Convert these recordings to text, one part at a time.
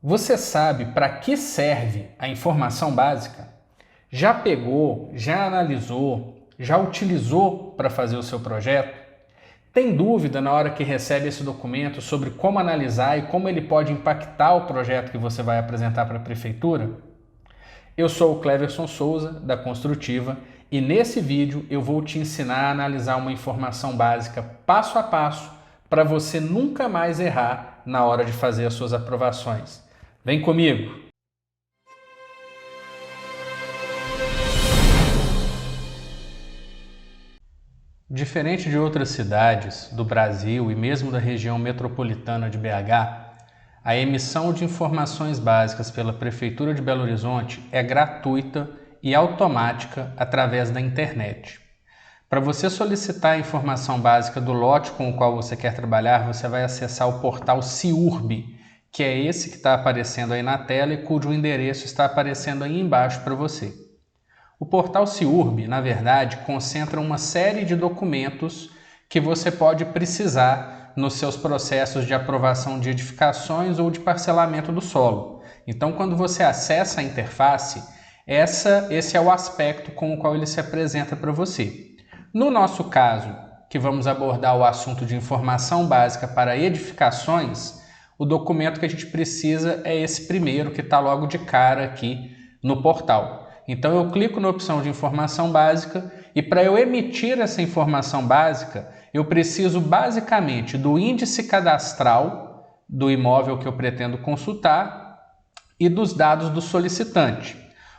Você sabe para que serve a informação básica? Já pegou, já analisou, já utilizou para fazer o seu projeto? Tem dúvida na hora que recebe esse documento sobre como analisar e como ele pode impactar o projeto que você vai apresentar para a prefeitura? Eu sou o Cleverson Souza, da Construtiva, e nesse vídeo eu vou te ensinar a analisar uma informação básica passo a passo para você nunca mais errar na hora de fazer as suas aprovações. Vem comigo! Diferente de outras cidades do Brasil e mesmo da região metropolitana de BH, a emissão de informações básicas pela Prefeitura de Belo Horizonte é gratuita e automática através da internet. Para você solicitar a informação básica do lote com o qual você quer trabalhar, você vai acessar o portal CIURB, que é esse que está aparecendo aí na tela e cujo endereço está aparecendo aí embaixo para você. O portal CIURB, na verdade, concentra uma série de documentos que você pode precisar nos seus processos de aprovação de edificações ou de parcelamento do solo. Então, quando você acessa a interface, esse é o aspecto com o qual ele se apresenta para você. No nosso caso, que vamos abordar o assunto de informação básica para edificações, o documento que a gente precisa é esse primeiro, que está logo de cara aqui no portal. Então eu clico na opção de informação básica e para eu emitir essa informação básica, eu preciso basicamente do índice cadastral do imóvel que eu pretendo consultar e dos dados do solicitante.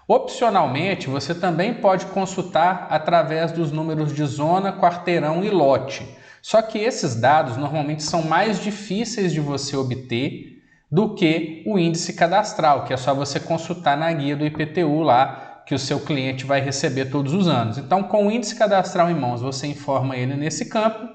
Opcionalmente, você também pode consultar através dos números de zona, quarteirão e lote. Só que esses dados normalmente são mais difíceis de você obter do que o índice cadastral, que é só você consultar na guia do IPTU lá, que o seu cliente vai receber todos os anos. Então, com o índice cadastral em mãos, você informa ele nesse campo,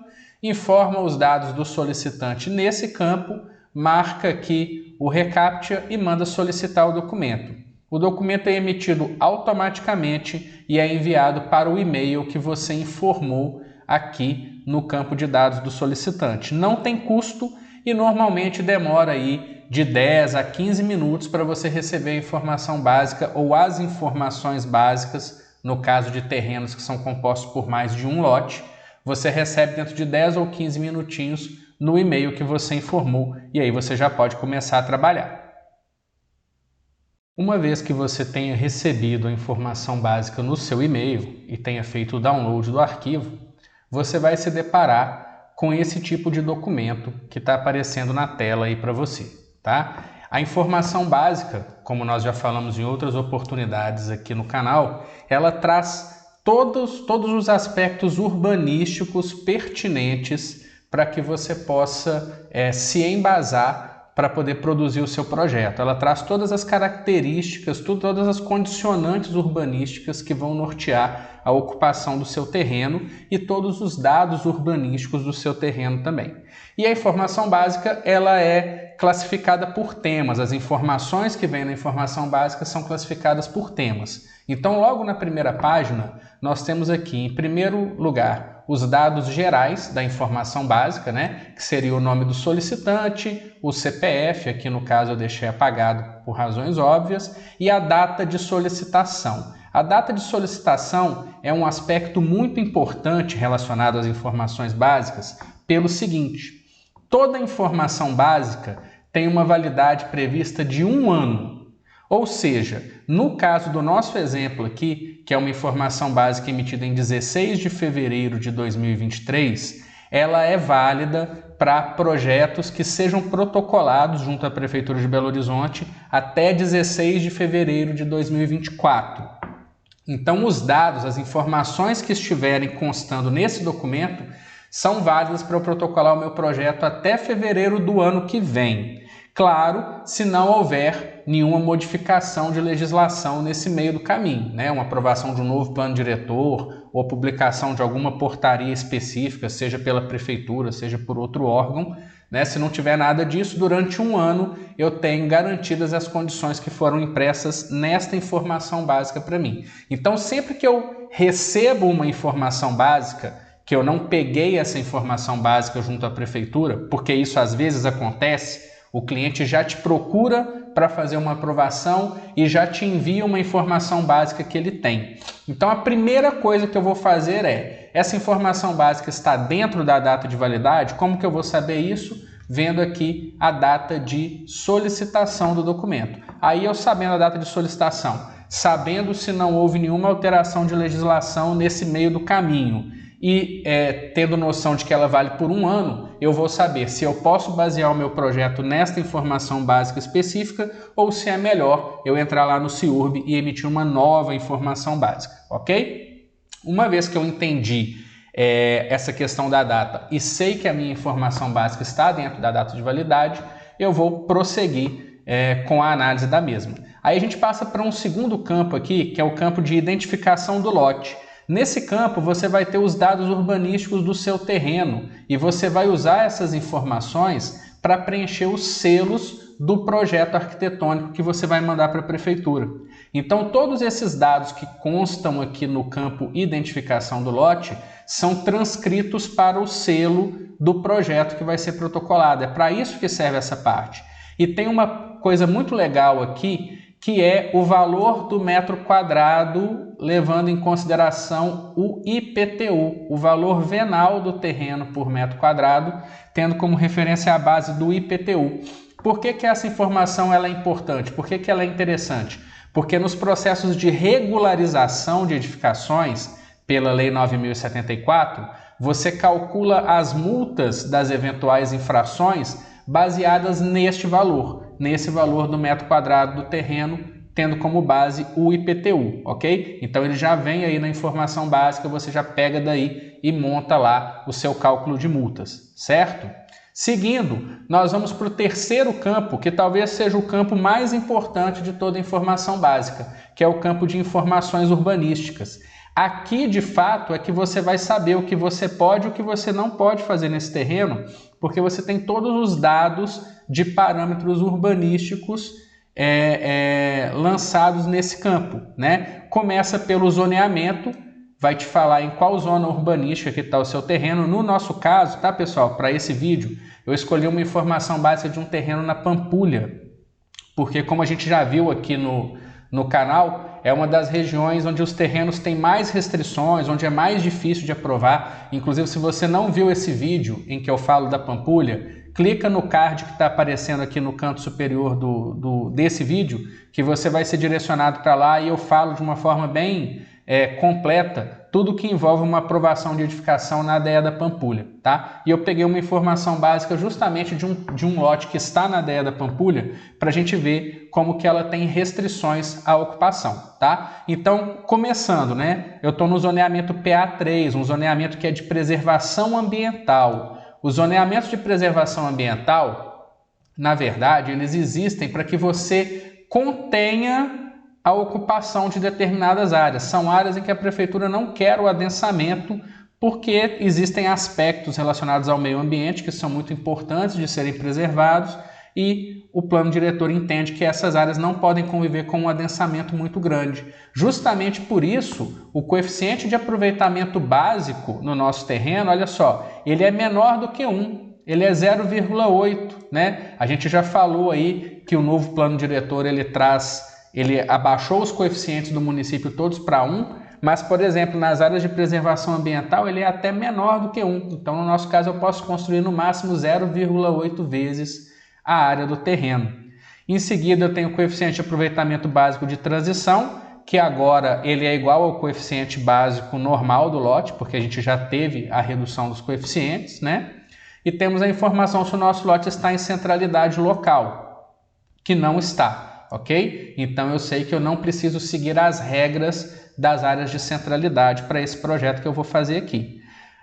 informa os dados do solicitante nesse campo, marca aqui o reCAPTCHA e manda solicitar o documento. O documento é emitido automaticamente e é enviado para o e-mail que você informou aqui no campo de dados do solicitante. Não tem custo e normalmente demora aí de 10 a 15 minutos para você receber a informação básica ou as informações básicas, no caso de terrenos que são compostos por mais de um lote, você recebe dentro de 10 ou 15 minutinhos no e-mail que você informou e aí você já pode começar a trabalhar. Uma vez que você tenha recebido a informação básica no seu e-mail e tenha feito o download do arquivo, você vai se deparar com esse tipo de documento que está aparecendo na tela aí para você, tá? A informação básica, como nós já falamos em outras oportunidades aqui no canal, ela traz todos os aspectos urbanísticos pertinentes para que você possa se embasar para poder produzir o seu projeto. Ela traz todas as características, todas as condicionantes urbanísticas que vão nortear a ocupação do seu terreno e todos os dados urbanísticos do seu terreno também. E a informação básica, ela é classificada por temas. As informações que vêm na informação básica são classificadas por temas. Então, logo na primeira página, nós temos aqui, em primeiro lugar, os dados gerais da informação básica, né? Que seria o nome do solicitante, o CPF, aqui no caso eu deixei apagado por razões óbvias, e a data de solicitação. A data de solicitação é um aspecto muito importante relacionado às informações básicas pelo seguinte: toda informação básica tem uma validade prevista de 1 ano. Ou seja, no caso do nosso exemplo aqui, que é uma informação básica emitida em 16 de fevereiro de 2023, ela é válida para projetos que sejam protocolados junto à Prefeitura de Belo Horizonte até 16 de fevereiro de 2024. Então, os dados, as informações que estiverem constando nesse documento são válidas para eu protocolar o meu projeto até fevereiro do ano que vem. Claro, se não houver nenhuma modificação de legislação nesse meio do caminho, né? Uma aprovação de um novo plano diretor ou publicação de alguma portaria específica, seja pela prefeitura, seja por outro órgão, né? Se não tiver nada disso, durante 1 ano eu tenho garantidas as condições que foram impressas nesta informação básica para mim. Então, sempre que eu recebo uma informação básica, que eu não peguei essa informação básica junto à prefeitura, porque isso às vezes acontece, o cliente já te procura para fazer uma aprovação e já te envia uma informação básica que ele tem. Então a primeira coisa que eu vou fazer é, essa informação básica está dentro da data de validade? Como que eu vou saber isso? Vendo aqui a data de solicitação do documento. Aí eu sabendo a data de solicitação, sabendo se não houve nenhuma alteração de legislação nesse meio do caminho e tendo noção de que ela vale por 1 ano, eu vou saber se eu posso basear o meu projeto nesta informação básica específica ou se é melhor eu entrar lá no CIURB e emitir uma nova informação básica, ok? Uma vez que eu entendi essa questão da data e sei que a minha informação básica está dentro da data de validade, eu vou prosseguir com a análise da mesma. Aí a gente passa para um segundo campo aqui, que é o campo de identificação do lote. Nesse campo você vai ter os dados urbanísticos do seu terreno e você vai usar essas informações para preencher os selos do projeto arquitetônico que você vai mandar para a prefeitura. Então todos esses dados que constam aqui no campo identificação do lote são transcritos para o selo do projeto que vai ser protocolado. É para isso que serve essa parte. E tem uma coisa muito legal aqui, que é o valor do metro quadrado, levando em consideração o IPTU, o valor venal do terreno por metro quadrado, tendo como referência a base do IPTU. Por que que essa informação ela é importante? Por que que ela é interessante? Porque nos processos de regularização de edificações, pela Lei 9.074, você calcula as multas das eventuais infrações baseadas neste valor, nesse valor do metro quadrado do terreno, tendo como base o IPTU, ok? Então ele já vem aí na informação básica, você já pega daí e monta lá o seu cálculo de multas, certo? Seguindo, nós vamos para o terceiro campo, que talvez seja o campo mais importante de toda a informação básica, que é o campo de informações urbanísticas. Aqui, de fato, é que você vai saber o que você pode e o que você não pode fazer nesse terreno, porque você tem todos os dados de parâmetros urbanísticos lançados nesse campo, né? Começa pelo zoneamento, vai te falar em qual zona urbanística que está o seu terreno. No nosso caso, tá, pessoal, para esse vídeo, eu escolhi uma informação básica de um terreno na Pampulha, porque como a gente já viu aqui no canal, é uma das regiões onde os terrenos têm mais restrições, onde é mais difícil de aprovar. Inclusive, se você não viu esse vídeo em que eu falo da Pampulha, clica no card que está aparecendo aqui no canto superior desse vídeo, que você vai ser direcionado para lá e eu falo de uma forma bem completa tudo que envolve uma aprovação de edificação na ADE da Pampulha, tá? E eu peguei uma informação básica justamente de um lote que está na ADE da Pampulha para a gente ver como que ela tem restrições à ocupação, tá? Então, começando, né? Eu estou no zoneamento PA3, um zoneamento que é de preservação ambiental. Os zoneamentos de preservação ambiental, na verdade, eles existem para que você contenha a ocupação de determinadas áreas. São áreas em que a prefeitura não quer o adensamento porque existem aspectos relacionados ao meio ambiente que são muito importantes de serem preservados e o plano diretor entende que essas áreas não podem conviver com um adensamento muito grande. Justamente por isso, o coeficiente de aproveitamento básico no nosso terreno, olha só, ele é menor do que 1. Ele é 0,8, né? A gente já falou aí que o novo plano diretor ele abaixou os coeficientes do município todos para 1, mas, por exemplo, nas áreas de preservação ambiental ele é até menor do que 1. Então, no nosso caso, eu posso construir no máximo 0,8 vezes a área do terreno. Em seguida, eu tenho o coeficiente de aproveitamento básico de transição, que agora ele é igual ao coeficiente básico normal do lote, porque a gente já teve a redução dos coeficientes, né? E temos a informação se o nosso lote está em centralidade local, que não está. Ok? Então eu sei que eu não preciso seguir as regras das áreas de centralidade para esse projeto que eu vou fazer aqui.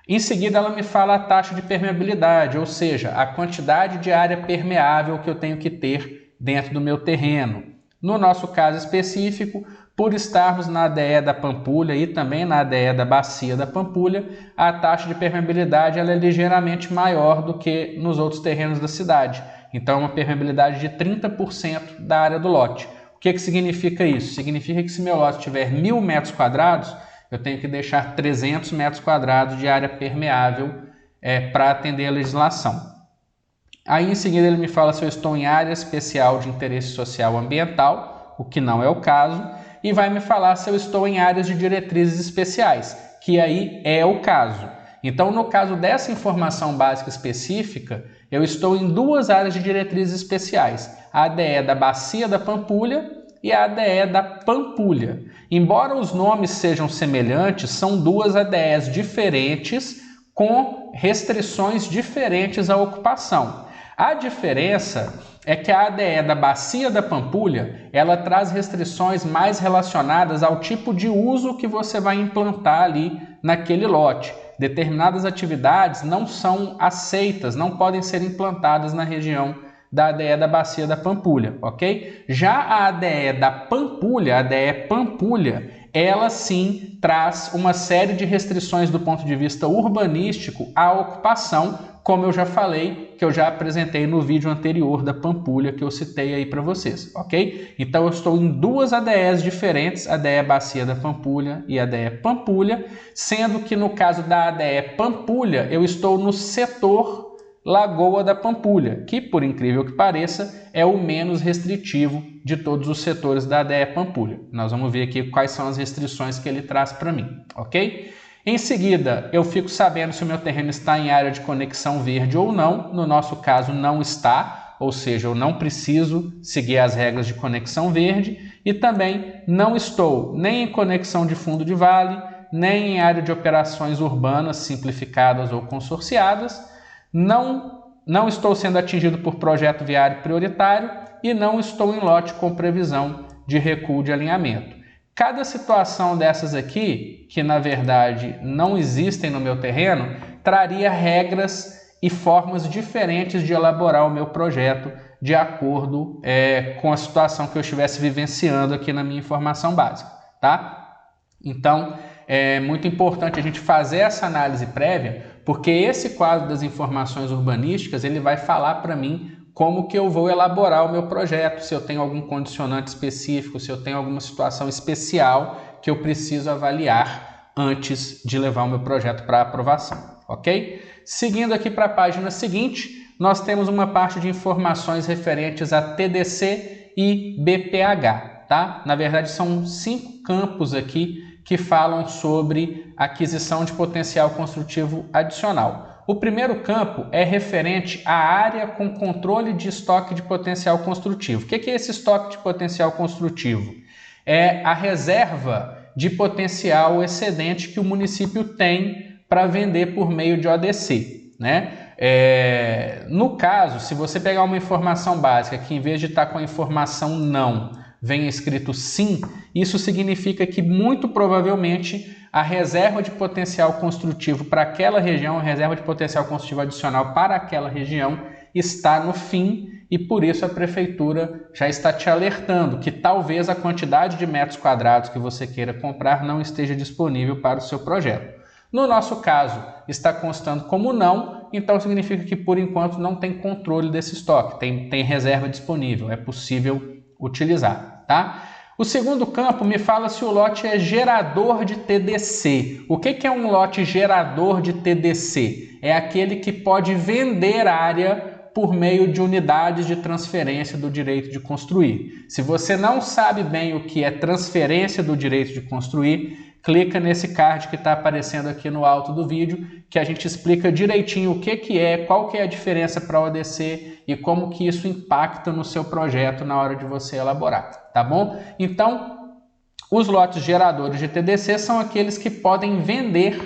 Em seguida ela me fala a taxa de permeabilidade, ou seja, a quantidade de área permeável que eu tenho que ter dentro do meu terreno. No nosso caso específico, por estarmos na ADE da Pampulha e também na ADE da Bacia da Pampulha, a taxa de permeabilidade ela é ligeiramente maior do que nos outros terrenos da cidade. Então, uma permeabilidade de 30% da área do lote. O que significa isso? Significa que se meu lote tiver 1.000 metros quadrados, eu tenho que deixar 300 metros quadrados de área permeável para atender a legislação. Aí em seguida ele me fala se eu estou em área especial de interesse social ambiental, o que não é o caso, e vai me falar se eu estou em áreas de diretrizes especiais, que aí é o caso. Então, no caso dessa informação básica específica, eu estou em duas áreas de diretrizes especiais, a ADE da Bacia da Pampulha e a ADE da Pampulha. Embora os nomes sejam semelhantes, são duas ADEs diferentes com restrições diferentes à ocupação. A diferença é que a ADE da Bacia da Pampulha, ela traz restrições mais relacionadas ao tipo de uso que você vai implantar ali naquele lote. Determinadas atividades não são aceitas, não podem ser implantadas na região da ADE da Bacia da Pampulha, ok? Já a ADE da Pampulha, a ADE Pampulha, ela sim traz uma série de restrições do ponto de vista urbanístico à ocupação, como eu já falei, que eu já apresentei no vídeo anterior da Pampulha, que eu citei aí para vocês, ok? Então eu estou em duas ADEs diferentes, a ADE Bacia da Pampulha e a ADE Pampulha, sendo que no caso da ADE Pampulha, eu estou no setor Lagoa da Pampulha, que, por incrível que pareça, é o menos restritivo de todos os setores da ADE Pampulha. Nós vamos ver aqui quais são as restrições que ele traz para mim, ok? Em seguida, eu fico sabendo se o meu terreno está em área de conexão verde ou não. No nosso caso, não está, ou seja, eu não preciso seguir as regras de conexão verde e também não estou nem em conexão de fundo de vale, nem em área de operações urbanas simplificadas ou consorciadas. Não estou sendo atingido por projeto viário prioritário e não estou em lote com previsão de recuo de alinhamento. Cada situação dessas aqui, que na verdade não existem no meu terreno, traria regras e formas diferentes de elaborar o meu projeto de acordo com a situação que eu estivesse vivenciando aqui na minha informação básica, tá? Então, é muito importante a gente fazer essa análise prévia, porque esse quadro das informações urbanísticas, ele vai falar para mim como que eu vou elaborar o meu projeto, se eu tenho algum condicionante específico, se eu tenho alguma situação especial que eu preciso avaliar antes de levar o meu projeto para aprovação, ok? Seguindo aqui para a página seguinte, nós temos uma parte de informações referentes a TDC e BPH, tá? Na verdade, são 5 campos aqui que falam sobre aquisição de potencial construtivo adicional. O primeiro campo é referente à área com controle de estoque de potencial construtivo. O que é esse estoque de potencial construtivo? É a reserva de potencial excedente que o município tem para vender por meio de ODC, né? No caso, se você pegar uma informação básica que em vez de estar com a informação não, vem escrito sim, isso significa que muito provavelmente a reserva de potencial construtivo para aquela região, a reserva de potencial construtivo adicional para aquela região está no fim e por isso a prefeitura já está te alertando que talvez a quantidade de metros quadrados que você queira comprar não esteja disponível para o seu projeto. No nosso caso, está constando como não, então significa que por enquanto não tem controle desse estoque, tem reserva disponível, é possível utilizar, tá? O segundo campo me fala se o lote é gerador de TDC. O que é um lote gerador de TDC? É aquele que pode vender área por meio de unidades de transferência do direito de construir. Se você não sabe bem o que é transferência do direito de construir, clica nesse card que está aparecendo aqui no alto do vídeo, que a gente explica direitinho o que é, qual que é a diferença para o ODC e como que isso impacta no seu projeto na hora de você elaborar, tá bom? Então, os lotes geradores de TDC são aqueles que podem vender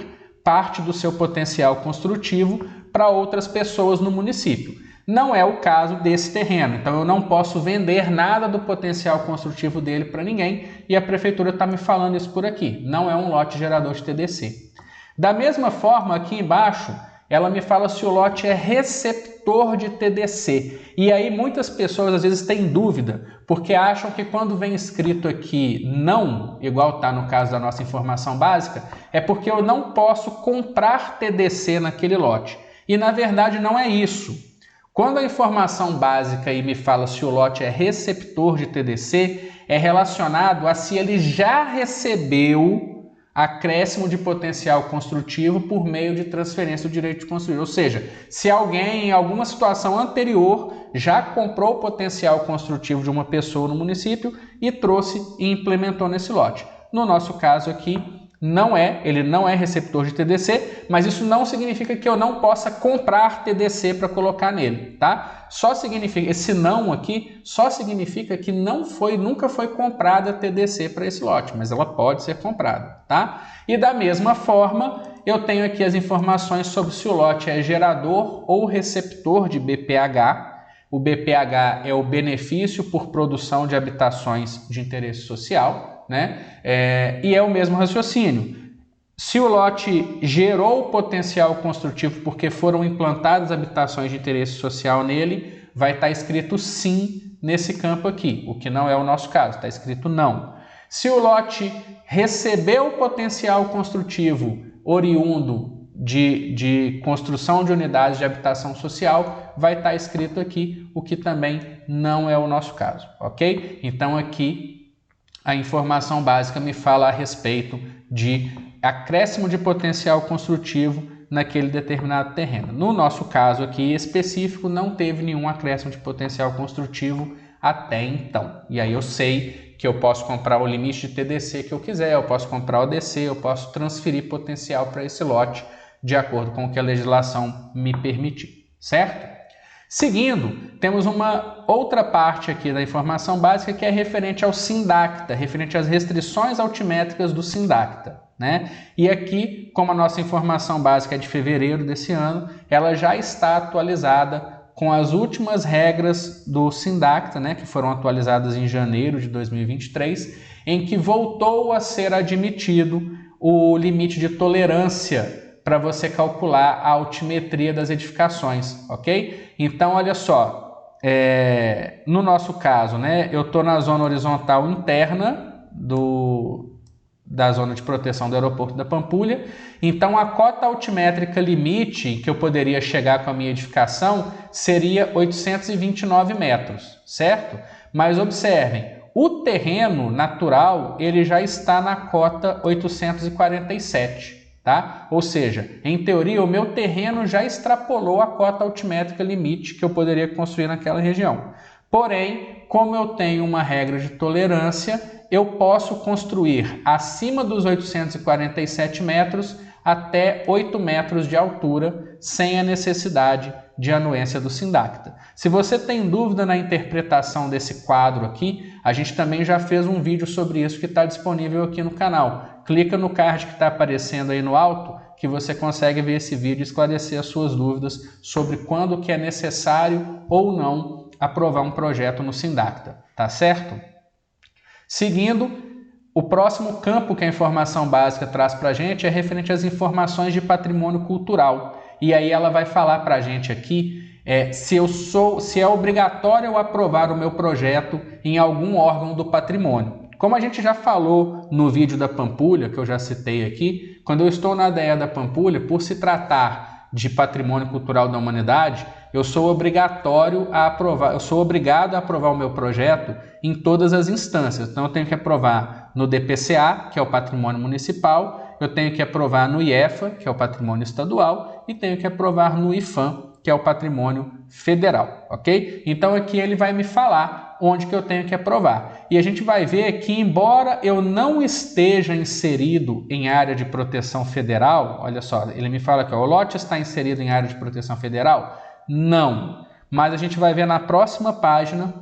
parte do seu potencial construtivo para outras pessoas no município. Não é o caso desse terreno, então eu não posso vender nada do potencial construtivo dele para ninguém e a prefeitura está me falando isso por aqui. Não é um lote gerador de TDC. Da mesma forma, aqui embaixo, ela me fala se o lote é receptor de TDC. E aí muitas pessoas às vezes têm dúvida, porque acham que quando vem escrito aqui não, igual está no caso da nossa informação básica, é porque eu não posso comprar TDC naquele lote. E na verdade não é isso. Quando a informação básica aí me fala se o lote é receptor de TDC, é relacionado a se ele já recebeu acréscimo de potencial construtivo por meio de transferência do direito de construir. Ou seja, se alguém em alguma situação anterior já comprou o potencial construtivo de uma pessoa no município e trouxe e implementou nesse lote. No nosso caso aqui, ele não é receptor de TDC, mas isso não significa que eu não possa comprar TDC para colocar nele, tá? Só significa, esse não aqui, só significa que nunca foi comprada TDC para esse lote, mas ela pode ser comprada, tá? E da mesma forma, eu tenho aqui as informações sobre se o lote é gerador ou receptor de BPH. O BPH é o benefício por produção de habitações de interesse social, né? E é o mesmo raciocínio. Se o lote gerou potencial construtivo porque foram implantadas habitações de interesse social nele, vai estar escrito sim nesse campo aqui, o que não é o nosso caso, está escrito não. Se o lote recebeu potencial construtivo oriundo de construção de unidades de habitação social, vai estar escrito aqui, o que também não é o nosso caso, ok? Então aqui a informação básica me fala a respeito de acréscimo de potencial construtivo naquele determinado terreno. No nosso caso aqui específico, não teve nenhum acréscimo de potencial construtivo até então. E aí eu sei que eu posso comprar o limite de TDC que eu quiser, eu posso comprar o DC, eu posso transferir potencial para esse lote de acordo com o que a legislação me permitir, certo? Seguindo, temos uma outra parte aqui da informação básica que é referente ao SINDACTA, referente às restrições altimétricas do SINDACTA, né? E aqui, como a nossa informação básica é de fevereiro desse ano, ela já está atualizada com as últimas regras do SINDACTA, né, que foram atualizadas em janeiro de 2023, em que voltou a ser admitido o limite de tolerância para você calcular a altimetria das edificações, ok? Então, olha só, no nosso caso, né, eu estou na zona horizontal interna da zona de proteção do aeroporto da Pampulha, então a cota altimétrica limite que eu poderia chegar com a minha edificação seria 829 metros, certo? Mas observem, o terreno natural ele já está na cota 847. Tá? Ou seja, em teoria, o meu terreno já extrapolou a cota altimétrica limite que eu poderia construir naquela região. Porém, como eu tenho uma regra de tolerância, eu posso construir acima dos 847 metros até 8 metros de altura, sem a necessidade de anuência do SINDACTA. Se você tem dúvida na interpretação desse quadro aqui, a gente também já fez um vídeo sobre isso que está disponível aqui no canal. Clica no card que está aparecendo aí no alto, que você consegue ver esse vídeo e esclarecer as suas dúvidas sobre quando que é necessário ou não aprovar um projeto no SINDACTA, tá certo? Seguindo, o próximo campo que a informação básica traz para a gente é referente às informações de patrimônio cultural. E aí ela vai falar para a gente aqui se é obrigatório eu aprovar o meu projeto em algum órgão do patrimônio. Como a gente já falou no vídeo da Pampulha, que eu já citei aqui, quando eu estou na ADE da Pampulha, por se tratar de patrimônio cultural da humanidade, eu sou obrigado a aprovar o meu projeto em todas as instâncias. Então eu tenho que aprovar no DPCA, que é o patrimônio municipal, eu tenho que aprovar no IEFA, que é o patrimônio estadual, e tenho que aprovar no IFAM, que é o patrimônio federal, ok? Então aqui ele vai me falar onde que eu tenho que aprovar. E a gente vai ver que, embora eu não esteja inserido em área de proteção federal, olha só, ele me fala que o lote está inserido em área de proteção federal? Não. Mas a gente vai ver na próxima página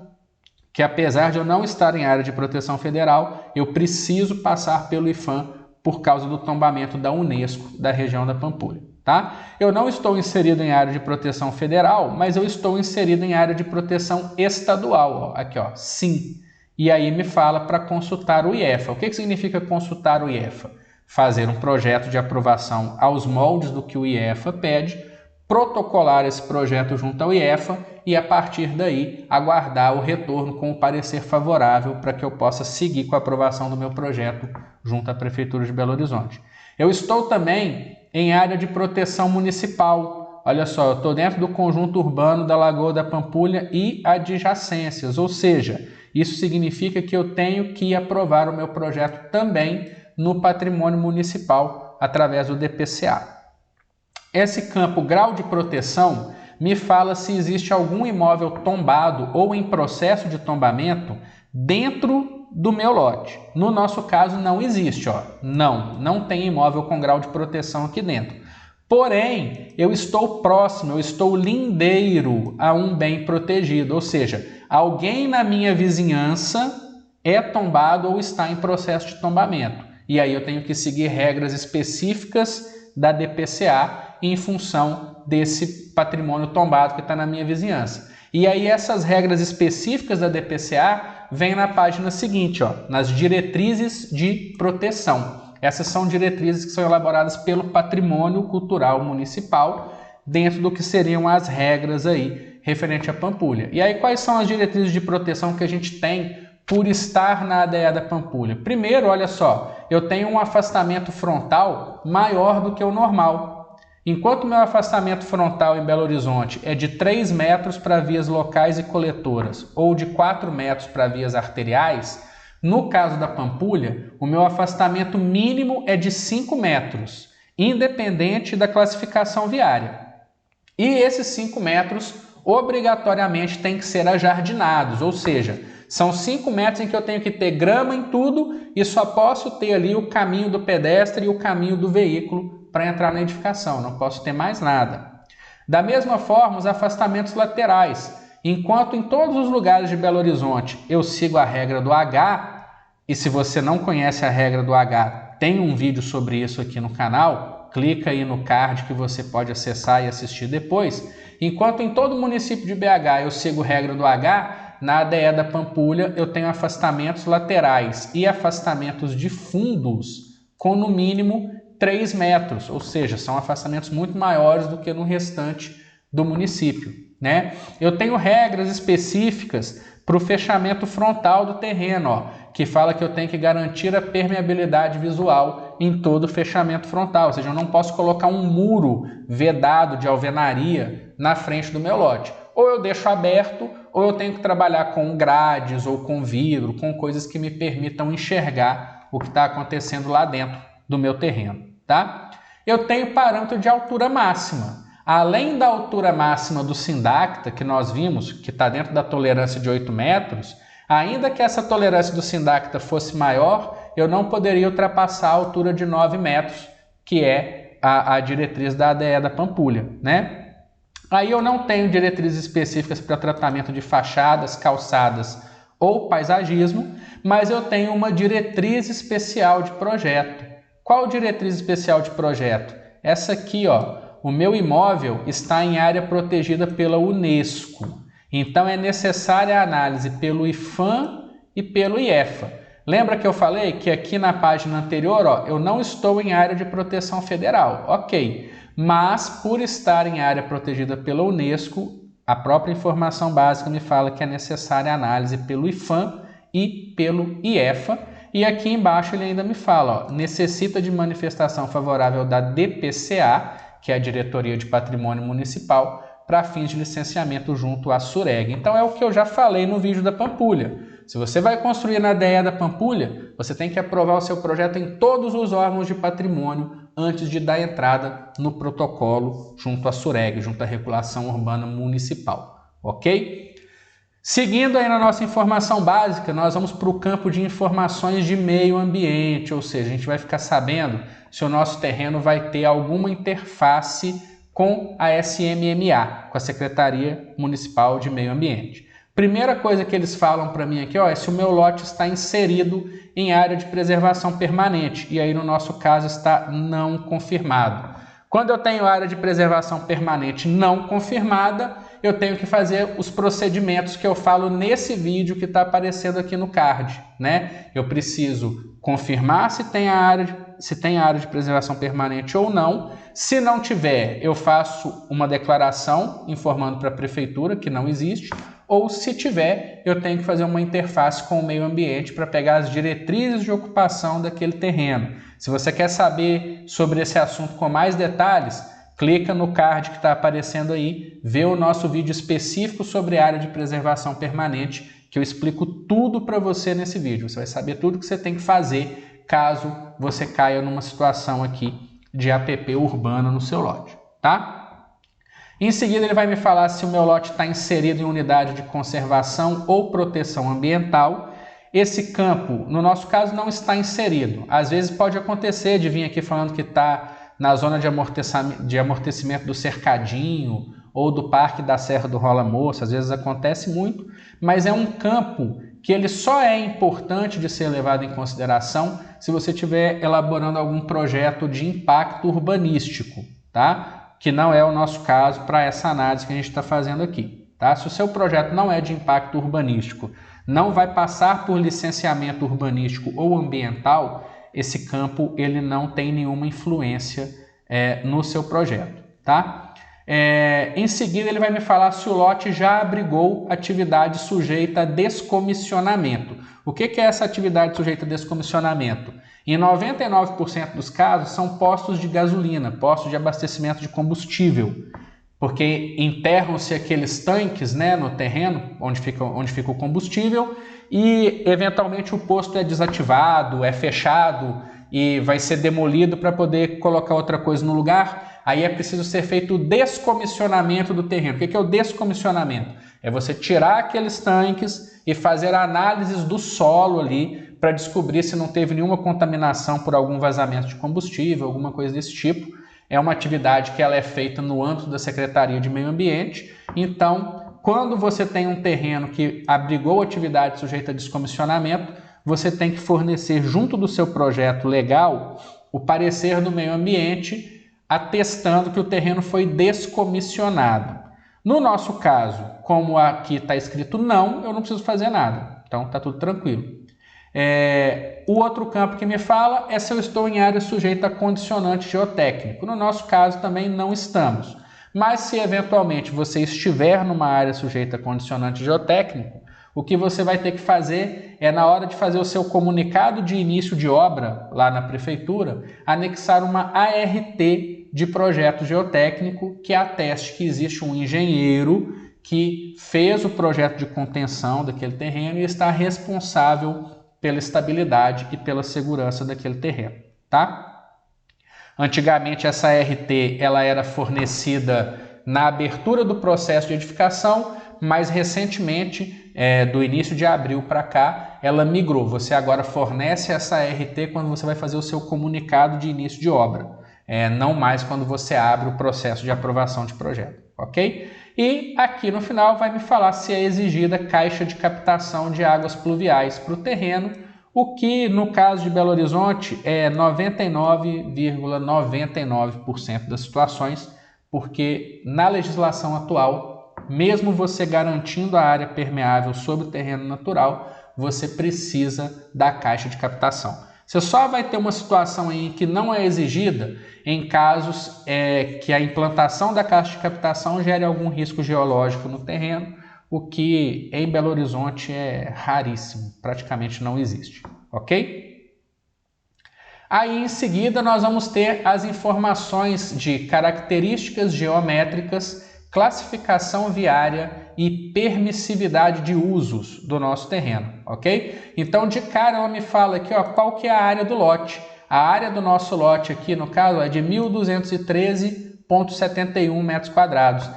que, apesar de eu não estar em área de proteção federal, eu preciso passar pelo IFAM por causa do tombamento da Unesco da região da Pampulha. Tá? Eu não estou inserido em área de proteção federal, mas eu estou inserido em área de proteção estadual. Ó. Aqui, ó, sim. E aí me fala para consultar o IEFA. O que significa consultar o IEFA? Fazer um projeto de aprovação aos moldes do que o IEFA pede, protocolar esse projeto junto ao IEFA e, a partir daí, aguardar o retorno com o parecer favorável para que eu possa seguir com a aprovação do meu projeto junto à Prefeitura de Belo Horizonte. Eu estou também em área de proteção municipal. Olha só, eu estou dentro do conjunto urbano da Lagoa da Pampulha e adjacências, ou seja, isso significa que eu tenho que aprovar o meu projeto também no patrimônio municipal através do DPCA. Esse campo grau de proteção me fala se existe algum imóvel tombado ou em processo de tombamento dentro do meu lote. No nosso caso não existe, ó. Não tem imóvel com grau de proteção aqui dentro. Porém, eu estou próximo, eu estou lindeiro a um bem protegido, ou seja, alguém na minha vizinhança é tombado ou está em processo de tombamento. E aí eu tenho que seguir regras específicas da DPCA em função desse patrimônio tombado que está na minha vizinhança. E aí essas regras específicas da DPCA vêm na página seguinte, ó, nas diretrizes de proteção. Essas são diretrizes que são elaboradas pelo Patrimônio Cultural Municipal dentro do que seriam as regras aí referente à Pampulha. E aí quais são as diretrizes de proteção que a gente tem por estar na ADE da Pampulha? Primeiro, olha só, eu tenho um afastamento frontal maior do que o normal. Enquanto meu afastamento frontal em Belo Horizonte é de 3 metros para vias locais e coletoras ou de 4 metros para vias arteriais, no caso da Pampulha, o meu afastamento mínimo é de 5 metros, independente da classificação viária. E esses 5 metros obrigatoriamente têm que ser ajardinados, ou seja, são 5 metros em que eu tenho que ter grama em tudo e só posso ter ali o caminho do pedestre e o caminho do veículo para entrar na edificação, não posso ter mais nada. Da mesma forma, os afastamentos laterais. Enquanto em todos os lugares de Belo Horizonte eu sigo a regra do H, e se você não conhece a regra do H, tem um vídeo sobre isso aqui no canal, clica aí no card que você pode acessar e assistir depois. Enquanto em todo município de BH eu sigo a regra do H, na ADE da Pampulha eu tenho afastamentos laterais e afastamentos de fundos com no mínimo 3 metros, ou seja, são afastamentos muito maiores do que no restante do município, né? Eu tenho regras específicas para o fechamento frontal do terreno, ó, que fala que eu tenho que garantir a permeabilidade visual em todo o fechamento frontal, ou seja, eu não posso colocar um muro vedado de alvenaria na frente do meu lote. Ou eu deixo aberto, ou eu tenho que trabalhar com grades ou com vidro, com coisas que me permitam enxergar o que está acontecendo lá dentro do meu terreno, tá? Eu tenho parâmetro de altura máxima. Além da altura máxima do Sindacta, que nós vimos, que está dentro da tolerância de 8 metros, ainda que essa tolerância do Sindacta fosse maior, eu não poderia ultrapassar a altura de 9 metros, que é a diretriz da ADE da Pampulha, né? Aí eu não tenho diretrizes específicas para tratamento de fachadas, calçadas ou paisagismo, mas eu tenho uma diretriz especial de projeto. Qual diretriz especial de projeto? Essa aqui, ó. O meu imóvel está em área protegida pela Unesco. Então é necessária a análise pelo IPHAN e pelo IEFA. Lembra que eu falei que aqui na página anterior, ó, eu não estou em área de proteção federal. Ok. Mas por estar em área protegida pela Unesco, a própria informação básica me fala que é necessária a análise pelo IPHAN e pelo IEFA. E aqui embaixo ele ainda me fala, ó, necessita de manifestação favorável da DPCA, que é a Diretoria de Patrimônio Municipal, para fins de licenciamento junto à SUREG. Então é o que eu já falei no vídeo da Pampulha. Se você vai construir na ADE da Pampulha, você tem que aprovar o seu projeto em todos os órgãos de patrimônio antes de dar entrada no protocolo junto à SUREG, junto à Regulação Urbana Municipal, ok? Seguindo aí na nossa informação básica, nós vamos para o campo de informações de meio ambiente, ou seja, a gente vai ficar sabendo se o nosso terreno vai ter alguma interface com a SMMA, com a Secretaria Municipal de Meio Ambiente. Primeira coisa que eles falam para mim aqui, ó, é se o meu lote está inserido em área de preservação permanente, e aí no nosso caso está não confirmado. Quando eu tenho área de preservação permanente não confirmada, eu tenho que fazer os procedimentos que eu falo nesse vídeo que está aparecendo aqui no card, né? Eu preciso confirmar se tem área de preservação permanente ou não. Se não tiver, eu faço uma declaração informando para a prefeitura que não existe, ou se tiver, eu tenho que fazer uma interface com o meio ambiente para pegar as diretrizes de ocupação daquele terreno. Se você quer saber sobre esse assunto com mais detalhes, clica no card que está aparecendo aí, vê o nosso vídeo específico sobre área de preservação permanente, que eu explico tudo para você nesse vídeo. Você vai saber tudo que você tem que fazer caso você caia numa situação aqui de APP urbana no seu lote, tá? Em seguida ele vai me falar se o meu lote está inserido em unidade de conservação ou proteção ambiental. Esse campo, no nosso caso, não está inserido. Às vezes pode acontecer de vir aqui falando que está na zona de amortecimento do cercadinho ou do Parque da Serra do Rola Moça, às vezes acontece muito, mas é um campo que ele só é importante de ser levado em consideração se você estiver elaborando algum projeto de impacto urbanístico, tá? Que não é o nosso caso para essa análise que a gente está fazendo aqui, tá? Se o seu projeto não é de impacto urbanístico, não vai passar por licenciamento urbanístico ou ambiental, esse campo ele não tem nenhuma influência no seu projeto, tá? Em seguida ele vai me falar se o lote já abrigou atividade sujeita a descomissionamento. O que é essa atividade sujeita a descomissionamento? Em 99% dos casos são postos de gasolina, postos de abastecimento de combustível, porque enterram-se aqueles tanques, né, no terreno onde fica o combustível e eventualmente o posto é desativado, é fechado e vai ser demolido para poder colocar outra coisa no lugar. Aí é preciso ser feito o descomissionamento do terreno. O que é o descomissionamento? É você tirar aqueles tanques e fazer análises do solo ali para descobrir se não teve nenhuma contaminação por algum vazamento de combustível, alguma coisa desse tipo. É uma atividade que ela é feita no âmbito da Secretaria de Meio Ambiente. Então, quando você tem um terreno que abrigou atividade sujeita a descomissionamento, você tem que fornecer junto do seu projeto legal o parecer do meio ambiente atestando que o terreno foi descomissionado. No nosso caso, como aqui está escrito não, eu não preciso fazer nada. Então está tudo tranquilo. O outro campo que me fala é se eu estou em área sujeita a condicionante geotécnico. No nosso caso também não estamos. Mas se eventualmente você estiver numa área sujeita a condicionante geotécnico, o que você vai ter que fazer é, na hora de fazer o seu comunicado de início de obra lá na prefeitura, anexar uma ART de projeto geotécnico que ateste que existe um engenheiro que fez o projeto de contenção daquele terreno e está responsável pela estabilidade e pela segurança daquele terreno, tá? Antigamente essa ART ela era fornecida na abertura do processo de edificação, mas recentemente, do início de abril para cá, ela migrou. Você agora fornece essa ART quando você vai fazer o seu comunicado de início de obra, não mais quando você abre o processo de aprovação de projeto, ok? E aqui no final vai me falar se é exigida caixa de captação de águas pluviais para o terreno, o que no caso de Belo Horizonte é 99,99% das situações, porque na legislação atual, mesmo você garantindo a área permeável sobre o terreno natural, você precisa da caixa de captação. Você só vai ter uma situação em que não é exigida em casos que a implantação da caixa de captação gere algum risco geológico no terreno, o que em Belo Horizonte é raríssimo, praticamente não existe, ok? Aí em seguida nós vamos ter as informações de características geométricas, classificação viária e permissividade de usos do nosso terreno, ok? Então de cara ela me fala aqui, ó, qual que é a área do lote. A área do nosso lote aqui, no caso, é de 1.213,71 metros quadrados.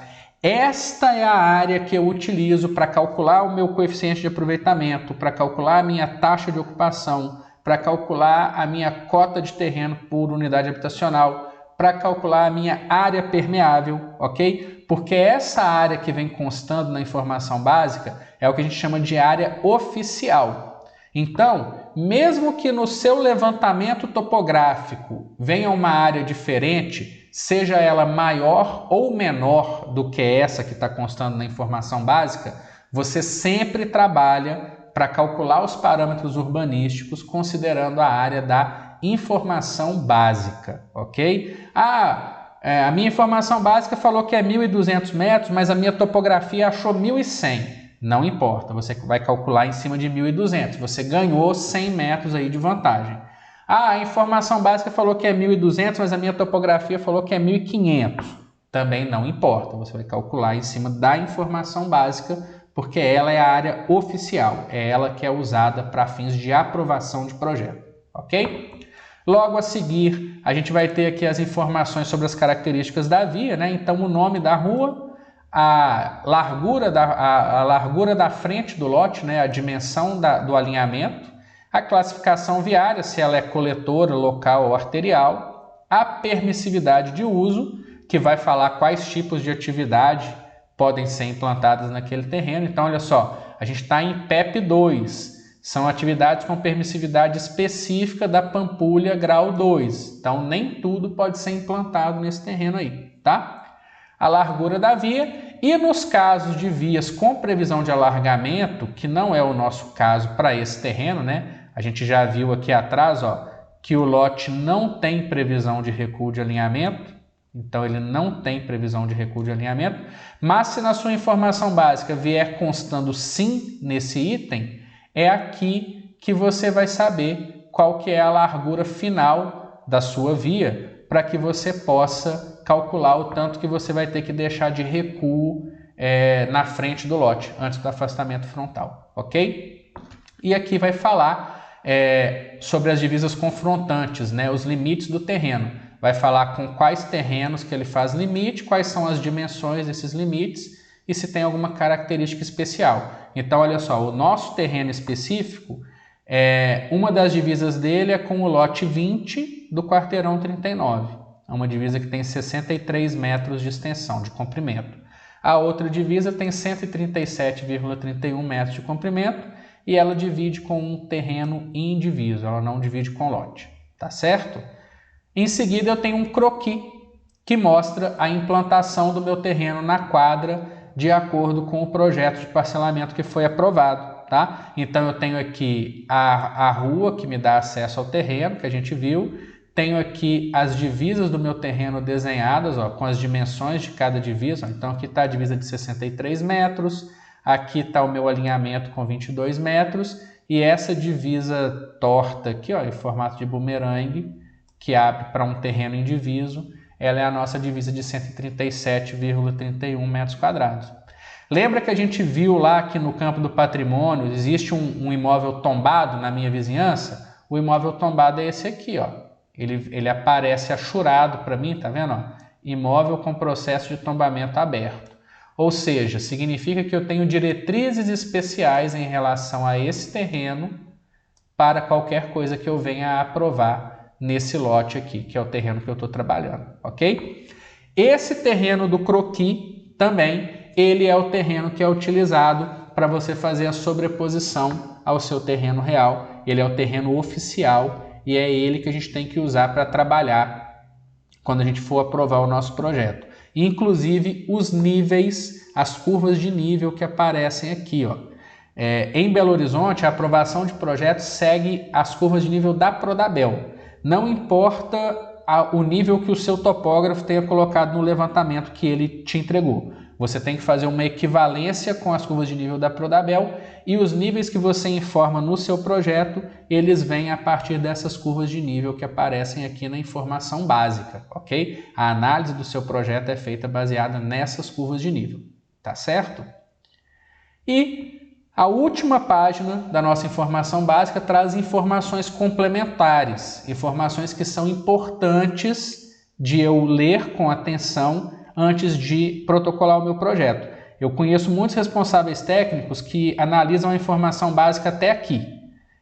Esta é a área que eu utilizo para calcular o meu coeficiente de aproveitamento, para calcular a minha taxa de ocupação, para calcular a minha cota de terreno por unidade habitacional, para calcular a minha área permeável, ok? Porque essa área que vem constando na informação básica é o que a gente chama de área oficial. Então, mesmo que no seu levantamento topográfico venha uma área diferente, seja ela maior ou menor do que essa que está constando na informação básica, você sempre trabalha para calcular os parâmetros urbanísticos considerando a área da informação básica, ok? A minha informação básica falou que é 1.200 metros, mas a minha topografia achou 1.100. Não importa, você vai calcular em cima de 1.200. Você ganhou 100 metros aí de vantagem. A informação básica falou que é 1.200, mas a minha topografia falou que é 1.500. Também não importa, você vai calcular em cima da informação básica, porque ela é a área oficial, é ela que é usada para fins de aprovação de projeto, ok? Logo a seguir, a gente vai ter aqui as informações sobre as características da via, né? Então, o nome da rua, a largura da frente do lote, né? A dimensão do alinhamento, a classificação viária, se ela é coletora, local ou arterial, a permissividade de uso, que vai falar quais tipos de atividade podem ser implantadas naquele terreno. Então, olha só, a gente está em PEP 2, são atividades com permissividade específica da Pampulha grau 2. Então, nem tudo pode ser implantado nesse terreno aí, tá? A largura da via, e nos casos de vias com previsão de alargamento, que não é o nosso caso para esse terreno, né? A gente já viu aqui atrás, ó, que o lote não tem previsão de recuo de alinhamento, então ele não tem previsão de recuo de alinhamento, mas se na sua informação básica vier constando sim nesse item, é aqui que você vai saber qual que é a largura final da sua via, para que você possa calcular o tanto que você vai ter que deixar de recuo na frente do lote, antes do afastamento frontal, ok? E aqui vai falar sobre as divisas confrontantes, né, os limites do terreno. Vai falar com quais terrenos que ele faz limite, quais são as dimensões desses limites e se tem alguma característica especial. Então, olha só, o nosso terreno específico, uma das divisas dele é com o lote 20 do quarteirão 39. É uma divisa que tem 63 metros de extensão, de comprimento. A outra divisa tem 137,31 metros de comprimento e ela divide com um terreno indiviso, ela não divide com lote, tá certo? Em seguida, eu tenho um croquis que mostra a implantação do meu terreno na quadra de acordo com o projeto de parcelamento que foi aprovado, tá? Então, eu tenho aqui a rua que me dá acesso ao terreno, que a gente viu. Tenho aqui as divisas do meu terreno desenhadas, ó, com as dimensões de cada divisa. Então, aqui está a divisa de 63 metros, aqui está o meu alinhamento com 22 metros, e essa divisa torta aqui, ó, em formato de bumerangue, que abre para um terreno indiviso, ela é a nossa divisa de 137,31 metros quadrados. Lembra que a gente viu lá que no campo do patrimônio existe um imóvel tombado na minha vizinhança? O imóvel tombado é esse aqui, ó. Ele aparece achurado para mim, tá vendo? Ó? Imóvel com processo de tombamento aberto. Ou seja, significa que eu tenho diretrizes especiais em relação a esse terreno para qualquer coisa que eu venha a aprovar nesse lote aqui, que é o terreno que eu estou trabalhando, ok? Esse terreno do croquis também, ele é o terreno que é utilizado para você fazer a sobreposição ao seu terreno real. Ele é o terreno oficial e é ele que a gente tem que usar para trabalhar quando a gente for aprovar o nosso projeto. Inclusive os níveis, as curvas de nível que aparecem aqui, ó. Em Belo Horizonte, a aprovação de projetos segue as curvas de nível da Prodabel. Não importa o nível que o seu topógrafo tenha colocado no levantamento que ele te entregou. Você tem que fazer uma equivalência com as curvas de nível da Prodabel e os níveis que você informa no seu projeto, eles vêm a partir dessas curvas de nível que aparecem aqui na informação básica, ok? A análise do seu projeto é feita baseada nessas curvas de nível, tá certo? E a última página da nossa informação básica traz informações complementares, informações que são importantes de eu ler com atenção antes de protocolar o meu projeto. Eu conheço muitos responsáveis técnicos que analisam a informação básica até aqui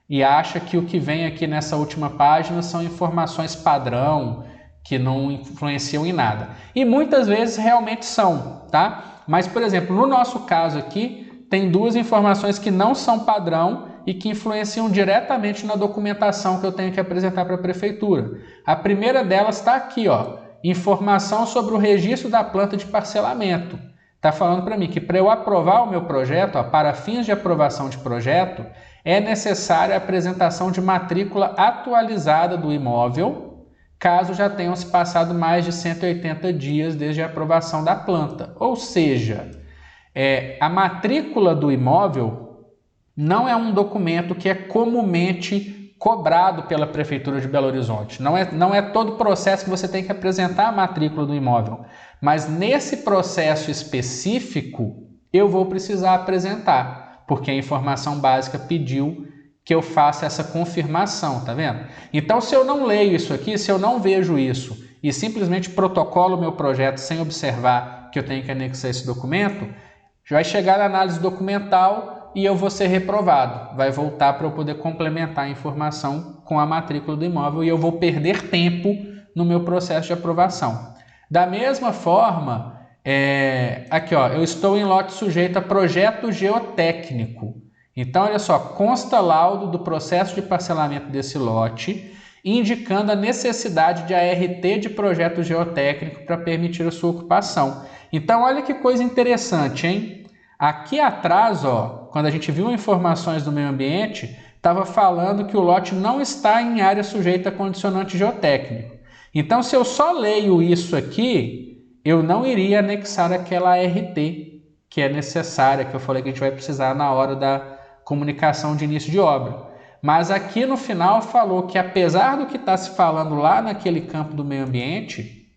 e acham que o que vem aqui nessa última página são informações padrão, que não influenciam em nada. E muitas vezes realmente são, tá? Mas, por exemplo, no nosso caso aqui, tem duas informações que não são padrão e que influenciam diretamente na documentação que eu tenho que apresentar para a prefeitura. A primeira delas está aqui, ó, informação sobre o registro da planta de parcelamento. Está falando para mim que para eu aprovar o meu projeto, ó, para fins de aprovação de projeto, é necessária a apresentação de matrícula atualizada do imóvel, caso já tenham se passado mais de 180 dias desde a aprovação da planta. Ou seja, a matrícula do imóvel não é um documento que é comumente cobrado pela Prefeitura de Belo Horizonte. Não é todo processo que você tem que apresentar a matrícula do imóvel, mas nesse processo específico eu vou precisar apresentar, porque a informação básica pediu que eu faça essa confirmação, tá vendo? Então, se eu não leio isso aqui, se eu não vejo isso e simplesmente protocolo o meu projeto sem observar que eu tenho que anexar esse documento, vai chegar na análise documental e eu vou ser reprovado. Vai voltar para eu poder complementar a informação com a matrícula do imóvel e eu vou perder tempo no meu processo de aprovação. Da mesma forma, aqui ó, eu estou em lote sujeito a projeto geotécnico. Então, olha só, consta laudo do processo de parcelamento desse lote, indicando a necessidade de ART de projeto geotécnico para permitir a sua ocupação. Então, olha que coisa interessante, hein? Aqui atrás, ó, quando a gente viu informações do meio ambiente, estava falando que o lote não está em área sujeita a condicionante geotécnico. Então, se eu só leio isso aqui, eu não iria anexar aquela ART que é necessária, que eu falei que a gente vai precisar na hora da comunicação de início de obra. Mas aqui no final falou que apesar do que está se falando lá naquele campo do meio ambiente,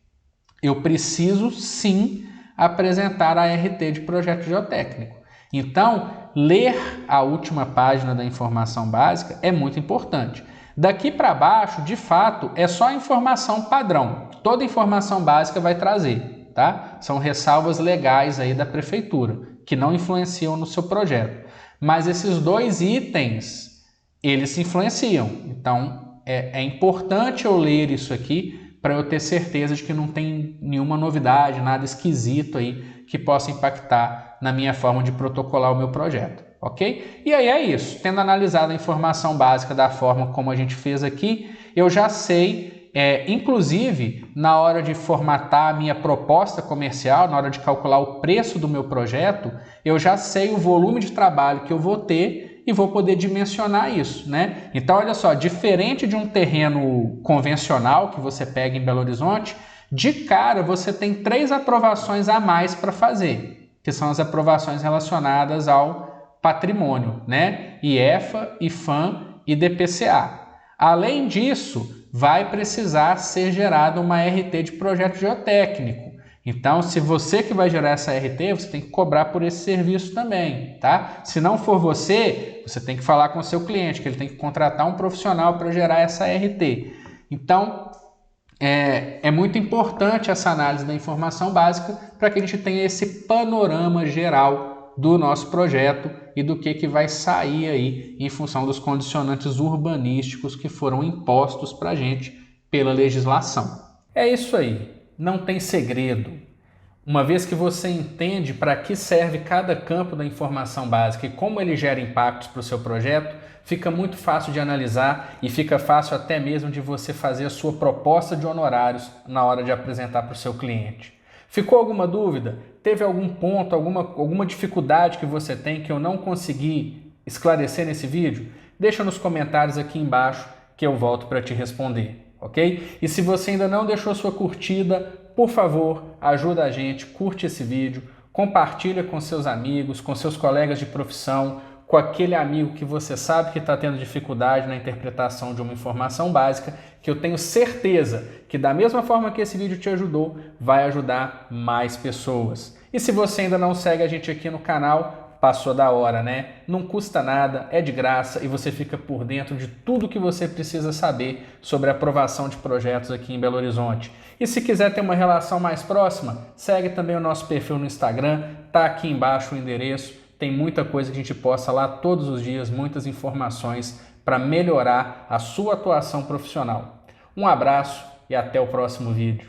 eu preciso sim apresentar a ART de projeto geotécnico. Então, ler a última página da informação básica é muito importante. Daqui para baixo, de fato, é só informação padrão. Toda informação básica vai trazer, tá? São ressalvas legais aí da prefeitura, que não influenciam no seu projeto. Mas esses dois itens, eles se influenciam. Então, é importante eu ler isso aqui para eu ter certeza de que não tem nenhuma novidade, nada esquisito aí que possa impactar na minha forma de protocolar o meu projeto, ok? E aí é isso. Tendo analisado a informação básica da forma como a gente fez aqui, eu já sei, inclusive, na hora de formatar a minha proposta comercial, na hora de calcular o preço do meu projeto, eu já sei o volume de trabalho que eu vou ter e vou poder dimensionar isso, né? Então, olha só, diferente de um terreno convencional que você pega em Belo Horizonte, de cara você tem 3 aprovações a mais para fazer, que são as aprovações relacionadas ao patrimônio, né? IEFA, IFAM e DPCA. Além disso, vai precisar ser gerada uma RT de projeto geotécnico. Então, se você que vai gerar essa RT, você tem que cobrar por esse serviço também, tá? Se não for você, você tem que falar com o seu cliente, que ele tem que contratar um profissional para gerar essa RT. Então, é muito importante essa análise da informação básica para que a gente tenha esse panorama geral do nosso projeto e do que vai sair aí em função dos condicionantes urbanísticos que foram impostos para a gente pela legislação. É isso aí, não tem segredo. Uma vez que você entende para que serve cada campo da informação básica e como ele gera impactos para o seu projeto, fica muito fácil de analisar e fica fácil até mesmo de você fazer a sua proposta de honorários na hora de apresentar para o seu cliente. Ficou alguma dúvida? Teve algum ponto, alguma dificuldade que você tem que eu não consegui esclarecer nesse vídeo? Deixa nos comentários aqui embaixo que eu volto para te responder, ok? E se você ainda não deixou sua curtida, por favor, ajuda a gente, curte esse vídeo, compartilha com seus amigos, com seus colegas de profissão, com aquele amigo que você sabe que está tendo dificuldade na interpretação de uma informação básica, que eu tenho certeza que da mesma forma que esse vídeo te ajudou, vai ajudar mais pessoas. E se você ainda não segue a gente aqui no canal, passou da hora, né? Não custa nada, é de graça e você fica por dentro de tudo que você precisa saber sobre a aprovação de projetos aqui em Belo Horizonte. E se quiser ter uma relação mais próxima, segue também o nosso perfil no Instagram, tá aqui embaixo o endereço. Tem muita coisa que a gente posta lá todos os dias, muitas informações para melhorar a sua atuação profissional. Um abraço e até o próximo vídeo.